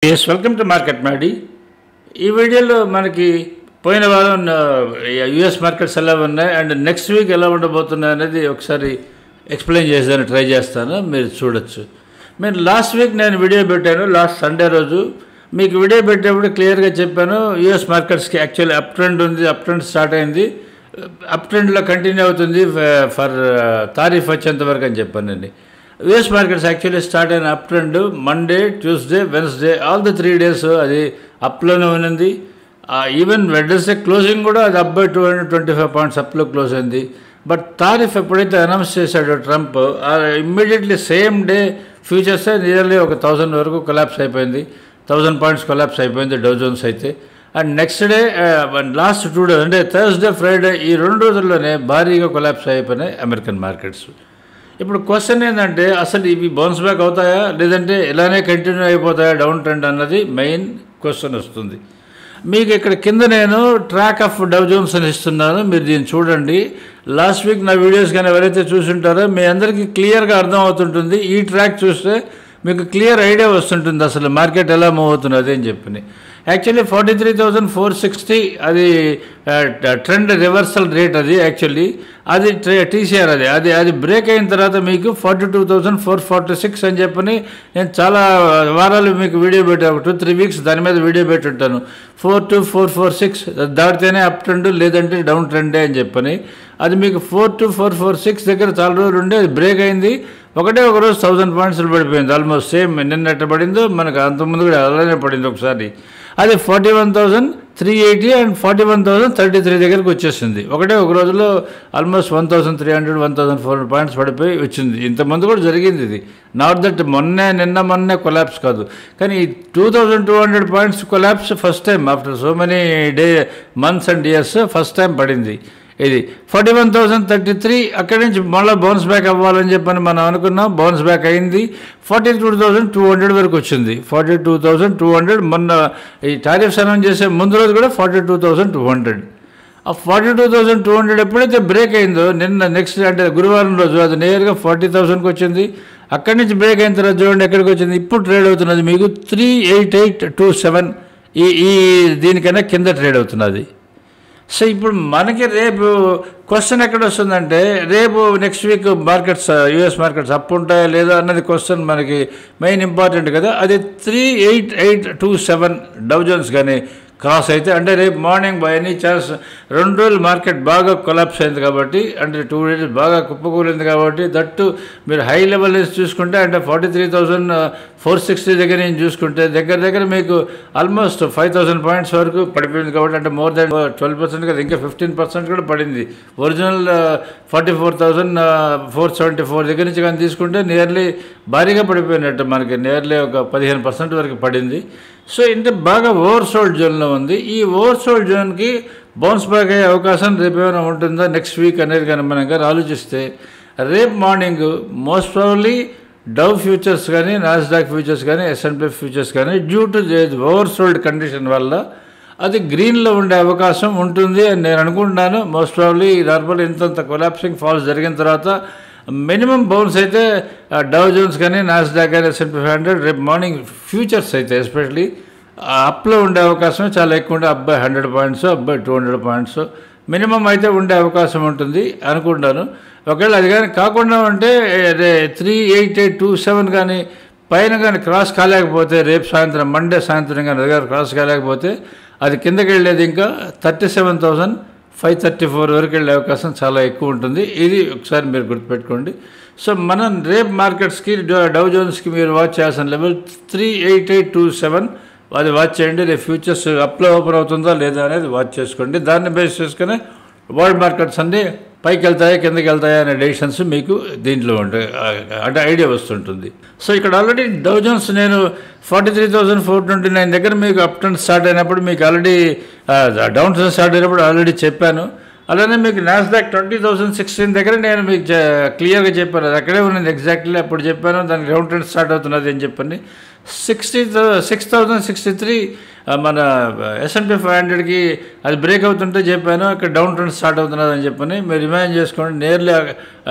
Yes, welcome to Market Madi. ఈ వీడియోలో మనకి పోయిన వారం యుఎస్ మార్కెట్స్ ఎలా ఉన్నాయి అండ్ నెక్స్ట్ వీక్ ఎలా ఉండబోతున్నాయి అనేది ఒకసారి ఎక్స్ప్లెయిన్ చేసేదాన్ని ట్రై చేస్తాను, మీరు చూడొచ్చు. లాస్ట్ వీక్ నేను వీడియో పెట్టాను, లాస్ట్ సండే రోజు మీకు వీడియో పెట్టేప్పుడు క్లియర్గా చెప్పాను యుఎస్ మార్కెట్స్కి యాక్చువల్లీ అప్ ట్రెండ్ ఉంది, అప్ ట్రెండ్ స్టార్ట్ అయింది, అప్ ట్రెండ్లో కంటిన్యూ అవుతుంది ఫర్ తారీఫ్ వచ్చేంత వరకు అని చెప్పానండి. యుఎస్ మార్కెట్స్ యాక్చువల్లీ స్టార్ట్ అయిన up trend Monday, Tuesday, Wednesday all the 3 days అది అప్లోనే ఉన్నది. ఈవెన్ వెడ్నెస్డే క్లోజింగ్ కూడా అది అప్ బై 225 points అప్లో క్లోజ్ అయింది. బట్ తారీఫ్ ఎప్పుడైతే అనౌన్స్ చేశాడో Trump, immediately same day futures nearly ఒక 1000 వరకు కొలాప్స్ అయిపోయింది, 1000 points కొలాప్స్ అయిపోయింది డౌ జోన్స్ అయితే. And next day last 2 days అంటే థర్స్డే, ఫ్రైడే ఈ 2 రోజుల్లోనే భారీగా కొలాప్స్ అయిపోయినాయి అమెరికన్ మార్కెట్స్. ఇప్పుడు క్వశ్చన్ ఏంటంటే అసలు ఇవి బౌన్స్ బ్యాక్ అవుతాయా లేదంటే ఇలానే కంటిన్యూ అయిపోతాయా డౌన్ ట్రెండ్ అన్నది మెయిన్ క్వశ్చన్ వస్తుంది. మీకు ఇక్కడ కింద నేను ట్రాక్ ఆఫ్ డౌ జోన్స్ అని ఇస్తున్నాను, మీరు దీన్ని చూడండి. లాస్ట్ వీక్ నా వీడియోస్ కానీ ఎవరైతే చూసుంటారో మీ అందరికీ క్లియర్గా అర్థం అవుతుంటుంది. ఈ ట్రాక్ చూస్తే మీకు క్లియర్ ఐడియా వస్తుంటుంది అసలు మార్కెట్ ఎలా మూవ్ అవుతున్నది అని చెప్పి. యాక్చువల్లీ 43,460 అది ట్రెండ్ రివర్సల్ రేట్, అది యాక్చువల్లీ అది టీసీఆర్, అది బ్రేక్ అయిన తర్వాత మీకు 42,446 అని చెప్పని నేను చాలా వారాలు మీకు వీడియో పెట్టాను, 2-3 weeks దాని మీద వీడియో పెట్టుంటాను. 42,446 దాటితేనే అప్ ట్రెండ్ లేదంటే డౌన్ ట్రెండే అని చెప్పని. అది మీకు 42,446 దగ్గర చాలా రోజులు ఉండి అది బ్రేక్ అయింది, ఒకటే ఒక రోజు 1000 points పడిపోయింది, ఆల్మోస్ట్ సేమ్ నిన్నట్టు పడిందో మనకు అంతకుముందు కూడా అలానే పడింది ఒకసారి. అది 41,380 అండ్ 41,033 దగ్గరికి వచ్చేసింది, ఒకటే ఒక రోజులో ఆల్మోస్ట్ 1,300, 1,400 points పడిపోయి వచ్చింది. ఇంతకుముందు కూడా జరిగింది ఇది, నాట్ దట్ మొన్నే కొలాప్స్ కాదు, కానీ 2,200 points collapse first time after so many months and years first time పడింది. ఇది 41,033 అక్కడి నుంచి మళ్ళీ బౌన్స్ బ్యాక్ అవ్వాలని చెప్పని మనం అనుకున్నాం, బౌన్స్ బ్యాక్ అయింది, 42,200 వరకు వచ్చింది. 42,200 మొన్న ఈ టారిఫ్స్ అనౌన్స్ చేసే ముందు రోజు కూడా 42,200. ఆ 42,200 ఎప్పుడైతే బ్రేక్ అయిందో నిన్న నెక్స్ట్ అంటే గురువారం రోజు అది నేరుగా 40,000కి వచ్చింది. అక్కడి నుంచి బ్రేక్ అయిన తర్వాత చూడండి ఎక్కడికి వచ్చింది, ఇప్పుడు ట్రేడ్ అవుతున్నది మీకు 38827 ఈ దీనికన్నా కింద ట్రేడ్ అవుతున్నది. సో ఇప్పుడు మనకి రేపు క్వశ్చన్ ఎక్కడ వస్తుందంటే, రేపు next week markets US markets up ఉంటాయా లేదా అన్నది క్వశ్చన్ మనకి మెయిన్ ఇంపార్టెంట్ కదా. అది 38827 డౌ జోన్స్ కానీ క్రాస్ అయితే అంటే రేపు మార్నింగ్ బై ఎనీ ఛాన్స్ 2 రోజులు మార్కెట్ బాగా కొలాప్స్ అయింది కాబట్టి, అంటే 2 days బాగా కుప్పకూలింది కాబట్టి, దట్టు మీరు హై లెవెల్ నుంచి చూసుకుంటే అంటే 43,460 దగ్గర నుంచి చూసుకుంటే దగ్గర మీకు ఆల్మోస్ట్ 5,000 points వరకు పడిపోయింది కాబట్టి, అంటే మోర్ దాన్ 12% కదా, ఇంకా 15% కూడా పడింది. ఒరిజినల్ 44,474 దగ్గర నుంచి కానీ తీసుకుంటే నియర్లీ భారీగా పడిపోయినట్టు, మనకి నియర్లీ ఒక 15% వరకు పడింది. సో ఇంత బాగా ఓవర్ సోల్డ్ జోన్లో ఉంది. ఈ ఓవర్ సోల్డ్ జోన్కి బౌన్స్ బ్యాక్ అయ్యే అవకాశం రేపు ఏమైనా ఉంటుందా నెక్స్ట్ వీక్ అనేది కానీ మనం కానీ ఆలోచిస్తే, రేపు మార్నింగ్ మోస్ట్ ప్రాబబ్లీ డౌ ఫ్యూచర్స్ కానీ, నాస్డాక్ ఫ్యూచర్స్ కానీ, S&P ఫ్యూచర్స్ కానీ due to over sold condition వల్ల అది గ్రీన్లో ఉండే అవకాశం ఉంటుంది అని నేను అనుకుంటున్నాను. మోస్ట్ ప్రాబబ్లీ నార్మల్ ఇంత కొలాప్సింగ్ ఫాల్స్ జరిగిన తర్వాత మినిమం బౌన్స్ అయితే డౌ జోన్స్ కానీ, నాస్డాక్ కానీ, S&P 500 రేపు మార్నింగ్ ఫ్యూచర్స్ అయితే ఎస్పెషలీ అప్లో ఉండే అవకాశం చాలా ఎక్కువ ఉంటే up by 100 points, up by 200 points minimum అయితే ఉండే అవకాశం ఉంటుంది అనుకుంటాను. ఒకవేళ అది కానీ కాకుండా ఉంటే 38827 కానీ పైన కానీ క్రాస్ కాలేకపోతే, రేపు సాయంత్రం మండే సాయంత్రం కానీ అది క్రాస్ కాలేకపోతే అది కిందకి వెళ్ళేది ఇంకా 37,534 వరకు వెళ్ళే అవకాశం చాలా ఎక్కువ ఉంటుంది. ఇది ఒకసారి మీరు గుర్తుపెట్టుకోండి. సో మనం రేపు మార్కెట్స్కి డౌ జోన్స్కి మీరు వాచ్ చేయాల్సిన లెవెల్ 38827 అది వాచ్ చేయండి. రేపు ఫ్యూచర్స్ అప్లో ఓపెన్ అవుతుందా లేదా అనేది వాచ్ చేసుకోండి. దాన్ని బేస్ చేసుకుని వరల్డ్ మార్కెట్స్ అన్నీ పైకి వెళ్తాయా కిందకి వెళ్తాయా అనే డెసిషన్స్ మీకు దీంట్లో ఉంటాయి, అంటే ఐడియా వస్తుంటుంది. సో ఇక్కడ ఆల్రెడీ డౌ జోన్స్ నేను 43,429 దగ్గర మీకు అప్ ట్రెండ్ స్టార్ట్ అయినప్పుడు మీకు ఆల్రెడీ డౌన్ ట్రెండ్ స్టార్ట్ అయినప్పుడు ఆల్రెడీ చెప్పాను. అలానే మీకు నాస్డాక్ 20,016 దగ్గర నేను మీకు క్లియర్గా చెప్పాను, అది అక్కడే ఉన్నది ఎగ్జాక్ట్లీ అప్పుడు చెప్పాను, దానికి డౌన్ ట్రెండ్ స్టార్ట్ అవుతున్నది అని చెప్పండి. 6,063 మన S&P 500కి అది బ్రేక్ అవుతుంటే చెప్పాను, ఇక్కడ డౌన్ ట్రెండ్ స్టార్ట్ అవుతున్నది అని చెప్పని మీరు ఇమాజిన్ చేసుకోండి. నియర్లీ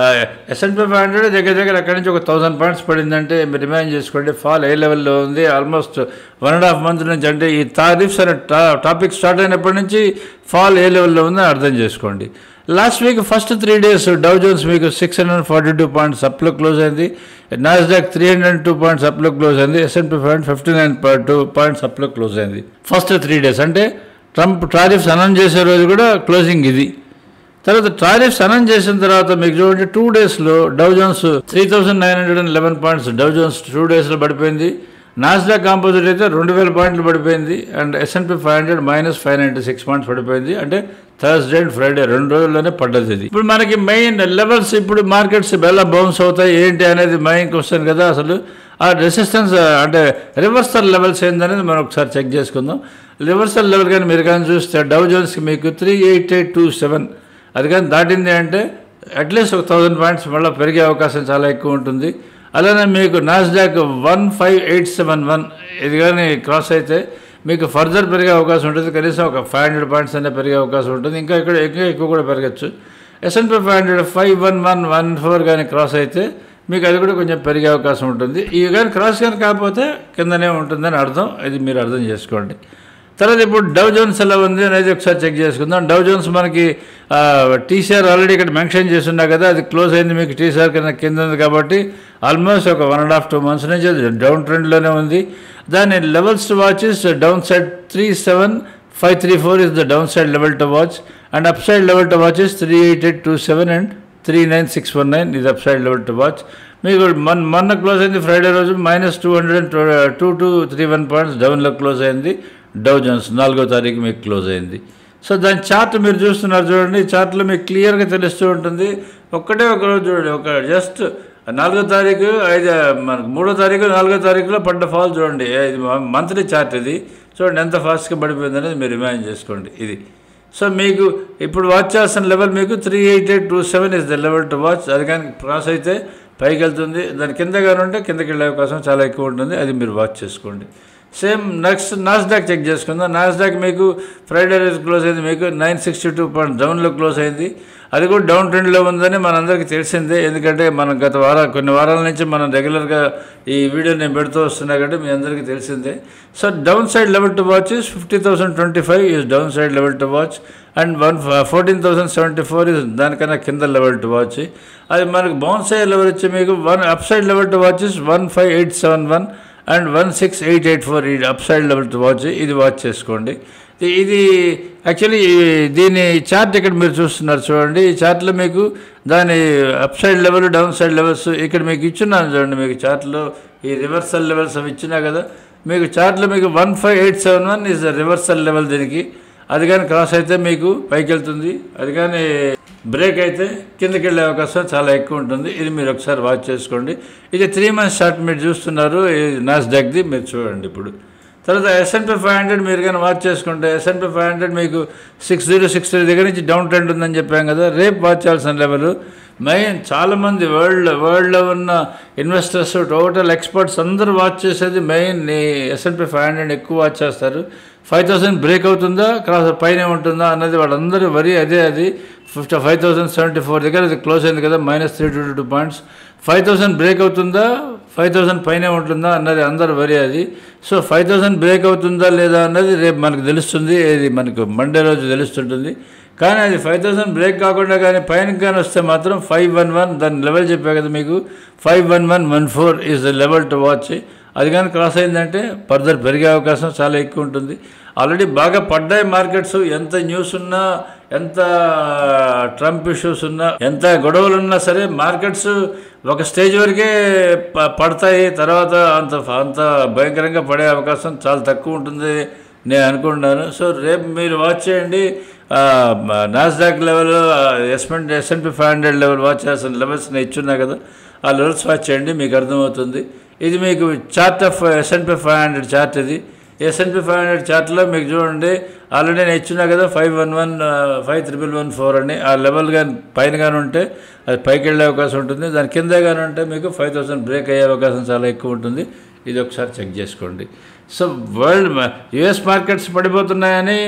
S&P 500 దగ్గర అక్కడి నుంచి ఒక 1000 పాయింట్స్ పడిందంటే మీరు ఇమాజిన్ చేసుకోండి ఫాల్ ఏ లెవెల్లో ఉంది. ఆల్మోస్ట్ 1.5 months నుంచి, అంటే ఈ టారిఫ్స్ అనే టాపిక్ స్టార్ట్ అయినప్పటి నుంచి ఫాల్ ఏ లెవెల్లో ఉందని అర్థం చేసుకోండి. Last week first 3 days Dow Jones మీకు 642 పాయింట్స్ అప్లో క్లోజ్ అయింది, నాస్డాక్ 302 పాయింట్స్ అప్లో క్లోజ్ అయింది, S&P 500 59.2 పాయింట్స్ అప్లో క్లోజ్ అయింది ఫస్ట్ 3 days. అంటే ట్రంప్ టారిఫ్స్ అనౌన్స్ చేసే రోజు కూడా క్లోజింగ్ ఇది. తర్వాత టారిఫ్స్ అనౌన్స్ చేసిన తర్వాత మీకు చూడండి 2 daysలో Dow Jones 3911 points Dow Jones 2 daysలో పడిపోయింది. నాస్డాక్ కాంపోజిట్ అయితే 2000 పాయింట్లు పడిపోయింది. అండ్ S&P 500 -596 పాయింట్స్ పడిపోయింది. అంటే థర్స్డే అండ్ ఫ్రైడే 2 రోజుల్లోనే పడ్డది ఇది. ఇప్పుడు మనకి మెయిన్ లెవెల్స్, ఇప్పుడు మార్కెట్స్ ఎలా బౌన్స్ అవుతాయి ఏంటి అనేది మెయిన్ క్వశ్చన్ కదా. అసలు ఆ రెసిస్టెన్స్ అంటే రివర్సల్ లెవెల్స్ ఏందనేది మనం ఒకసారి చెక్ చేసుకుందాం. రివర్సల్ లెవెల్ కానీ మీరు కానీ చూస్తే డౌ జోన్స్కి మీకు 38827 అది కానీ దాటింది అంటే అట్లీస్ట్ ఒక 1000 పాయింట్స్ మళ్ళీ పెరిగే అవకాశం చాలా ఎక్కువ ఉంటుంది. అలానే మీకు నాస్డాక్ 15871 ఇది కానీ క్రాస్ అయితే మీకు ఫర్దర్ పెరిగే అవకాశం ఉంటుంది. కనీసం ఒక 500 పాయింట్స్ అయినా పెరిగే అవకాశం ఉంటుంది. ఇంకా ఎక్కువ కూడా పెరగచ్చు. S&P 500 51114 కానీ క్రాస్ అయితే మీకు అది కూడా కొంచెం పెరిగే అవకాశం ఉంటుంది. ఇవి కానీ క్రాస్ కానీ కాకపోతే కిందనే ఉంటుందని అర్థం. ఇది మీరు అర్థం చేసుకోండి. తర్వాత ఇప్పుడు డౌ జోన్స్ ఎలా ఉంది అనేది ఒకసారి చెక్ చేసుకుందాం. డౌ జోన్స్ మనకి TCR ఆల్రెడీ ఇక్కడ మెన్షన్ చేస్తున్నా కదా, అది క్లోజ్ అయింది మీకు TCR కన్నా కింద ఉంది కాబట్టి ఆల్మోస్ట్ ఒక 1.5-2 months నుంచి అది డౌన్ ట్రెండ్లోనే ఉంది. దాని levels to watch is down side 37534 is the down side level to watch and up side level to watch is 38827 and 39619 ఇది up side level to watch. మీకు మొన్న క్లోజ్ అయింది ఫ్రైడే రోజు -22231 పాయింట్స్ డౌన్లో క్లోజ్ అయింది. డౌ Jones 4వ తారీఖు మీకు క్లోజ్ అయింది. సో దాని చార్ట్ మీరు చూస్తున్నారు చూడండి. చార్ట్లో మీకు క్లియర్గా తెలుస్తూ ఉంటుంది. ఒక్కటే ఒక రోజు చూడండి, ఒక జస్ట్ 4వ తారీఖు మనకు 3వ తారీఖు 4వ తారీఖులో పడ్డ ఫాల్ చూడండి. ఇది మంత్లీ చార్ట్ ఇది చూడండి ఎంత ఫాస్ట్గా పడిపోయింది అనేది మీరు ఇమాజిన్ చేసుకోండి ఇది. సో మీకు ఇప్పుడు వాచ్ చేస్తున్న లెవెల్ మీకు 38827 is the level to watch. అది కానీ క్రాస్ అయితే పైకి వెళ్తుంది, దాని కింద కానీ ఉంటే కిందకి వెళ్ళే అవకాశం చాలా ఎక్కువ ఉంటుంది. అది మీరు వాచ్ చేసుకోండి. సేమ్ నెక్స్ట్ నాస్డాక్ చెక్ చేసుకుందాం. నాస్డాక్ మీకు ఫ్రైడే రోజు క్లోజ్ అయింది మీకు 962 పాయింట్స్ డౌన్లో క్లోజ్ అయింది. అది కూడా డౌన్ ట్రెండ్లో ఉందని మనందరికీ తెలిసిందే. ఎందుకంటే మనం కొన్ని వారాల నుంచి మనం రెగ్యులర్గా ఈ వీడియో నేను పెడుతూ వస్తున్నా కాబట్టి మీ అందరికీ తెలిసిందే. So down side level to watch is 50,025 is down side level to watch and 14,074 is దానికన్నా కింద లెవెల్ టు వాచ్. అది మనకు బౌన్స్ అయ్యే లెవెల్ వచ్చి మీకు up side level to watch is 15871 and 16884 ఈ up side level to watch. ఇది watch చేసుకోండి. ఇది యాక్చువల్లీ దీని చార్ట్ ఇక్కడ మీరు చూస్తున్నారు చూడండి. ఈ చార్ట్లో మీకు దాని up side level down side levels ఇక్కడ మీకు ఇచ్చున్నాను చూడండి. మీకు చార్ట్లో ఈ రివర్సల్ లెవెల్స్ అవి ఇచ్చినా కదా, మీకు చార్ట్లో మీకు 15871 ఈజ్ ద రివర్సల్ లెవెల్ దీనికి. అది కానీ క్రాస్ అయితే మీకు పైకి వెళ్తుంది, అది కానీ బ్రేక్ అయితే కిందకి వెళ్ళే అవకాశం చాలా ఎక్కువ ఉంటుంది. ఇది మీరు ఒకసారి వాచ్ చేసుకోండి. ఇది 3 months చార్ట్ మీరు చూస్తున్నారు నాస్డాక్ది మీరు చూడండి. ఇప్పుడు తర్వాత S&P 500 మీరు కానీ వాచ్ చేసుకుంటే S&P 500 మీకు 6063 దగ్గర నుంచి డౌన్ ట్రెండ్ ఉందని చెప్పాం కదా. రేపు వాచ్ చేయాల్సిన లెవెల్ మెయిన్ చాలామంది వరల్డ్లో ఉన్న ఇన్వెస్టర్స్ టోటల్ ఎక్స్పర్ట్స్ అందరూ వాచ్ చేసేది మెయిన్ S&P 500 ఎక్కువ వాచ్ చేస్తారు. 5000 బ్రేక్ అవుతుందా క్రాస్ పైన ఉంటుందా అన్నది వాళ్ళందరూ వరి అదే. అది 5074 దగ్గర అది క్లోజ్ అయింది కదా, -322 పాయింట్స్. 5000 బ్రేక్ అవుతుందా 5000 పైన ఉంటుందా అన్నది అందరు వరి అది. సో 5000 బ్రేక్ అవుతుందా లేదా అన్నది రేపు మనకు తెలుస్తుంది, ఇది మనకు మండే రోజు తెలుస్తుంటుంది. కానీ అది 5000 బ్రేక్ కాకుండా కానీ పైనకి కానీ వస్తే మాత్రం 511 దాని లెవెల్ చెప్పా కదా మీకు 51114 is the level to watch. అది కానీ క్రాస్ అయిందంటే ఫర్దర్ పెరిగే అవకాశం చాలా ఎక్కువ ఉంటుంది. ఆల్రెడీ బాగా పడ్డాయి మార్కెట్స్. ఎంత న్యూస్ ఉన్నా, ఎంత ట్రంప్ ఇష్యూస్ ఉన్నా, ఎంత గొడవలు ఉన్నా సరే మార్కెట్స్ ఒక స్టేజ్ వరకే పడతాయి. తర్వాత అంత భయంకరంగా పడే అవకాశం చాలా తక్కువ ఉంటుంది నేను అనుకుంటున్నాను. సో రేపు మీరు వాచ్ చేయండి. Nasdaq level S&P 500 level watch చేయాల్సిన లెవెల్స్ నేను ఇచ్చున్నా కదా, ఆ లెవెల్స్ వాచ్ చేయండి, మీకు అర్థమవుతుంది. ఇది మీకు చార్ట్ ఆఫ్ S&P 500 చార్ట్. ఇది S&P 500 చార్ట్లో మీకు చూడండి ఆల్రెడీ నేను ఇచ్చున్నా కదా 511 51114 అని. ఆ లెవెల్ కానీ పైన కానీ ఉంటే అది పైకి వెళ్ళే అవకాశం ఉంటుంది, దాని కింద కానీ ఉంటే మీకు 5000 బ్రేక్ అయ్యే అవకాశం చాలా ఎక్కువ ఉంటుంది. ఇది ఒకసారి చెక్ చేసుకోండి. సో యుఎస్ మార్కెట్స్ పడిపోతున్నాయని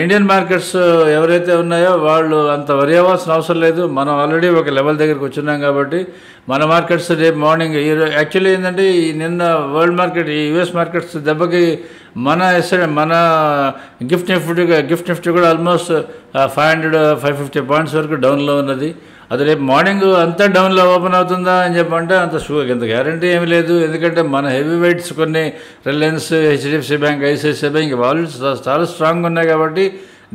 ఇండియన్ మార్కెట్స్ ఎవరైతే ఉన్నాయో వాళ్ళు అంత వరి అవ్వాల్సిన అవసరం లేదు. మనం ఆల్రెడీ ఒక లెవెల్ దగ్గరికి వచ్చున్నాం కాబట్టి మన మార్కెట్స్ రేపు మార్నింగ్ యాక్చువల్లీ ఏంటంటే ఈ నిన్న వరల్డ్ మార్కెట్ ఈ యుఎస్ మార్కెట్స్ దెబ్బకి మన గిఫ్ట్ నిఫ్టీ కూడా ఆల్మోస్ట్ 550 పాయింట్స్ వరకు డౌన్లో ఉన్నది. అది రేపు మార్నింగ్ అంతా డౌన్లో ఓపెన్ అవుతుందా అని చెప్పంటే అంత గ్యారంటీ ఏమీ లేదు. ఎందుకంటే మన హెవీ వెయిట్స్ కొన్ని Reliance, HDFC bank, ICICI bank వాళ్ళు చాలా స్ట్రాంగ్గా ఉన్నాయి కాబట్టి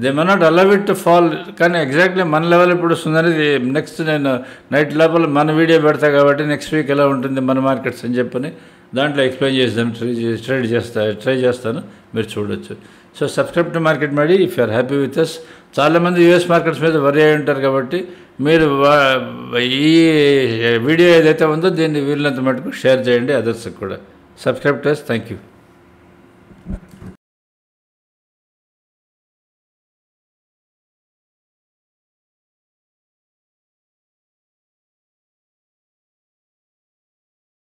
they may not allow it to fall. కానీ ఎగ్జాక్ట్లీ మన లెవెల్ ఇప్పుడు వస్తుందనేది నెక్స్ట్ నేను నైట్ లోపల మన వీడియో పెడతా కాబట్టి నెక్స్ట్ వీక్ ఎలా ఉంటుంది మన మార్కెట్స్ అని చెప్పని దాంట్లో ఎక్స్ప్లెయిన్ చేస్తాను, ట్రై చేస్తాను, మీరు చూడొచ్చు. సో సబ్స్క్రైబ్ టు మార్కెట్ మేడి if you are happy with us. చాలామంది యూఎస్ మార్కెట్స్ మీద వరి అయి ఉంటారు కాబట్టి మీరు ఈ వీడియో ఏదైతే ఉందో దీన్ని వీళ్ళంత మటుకు షేర్ చేయండి అదర్స్కి కూడా. Subscribe to us. Thank you.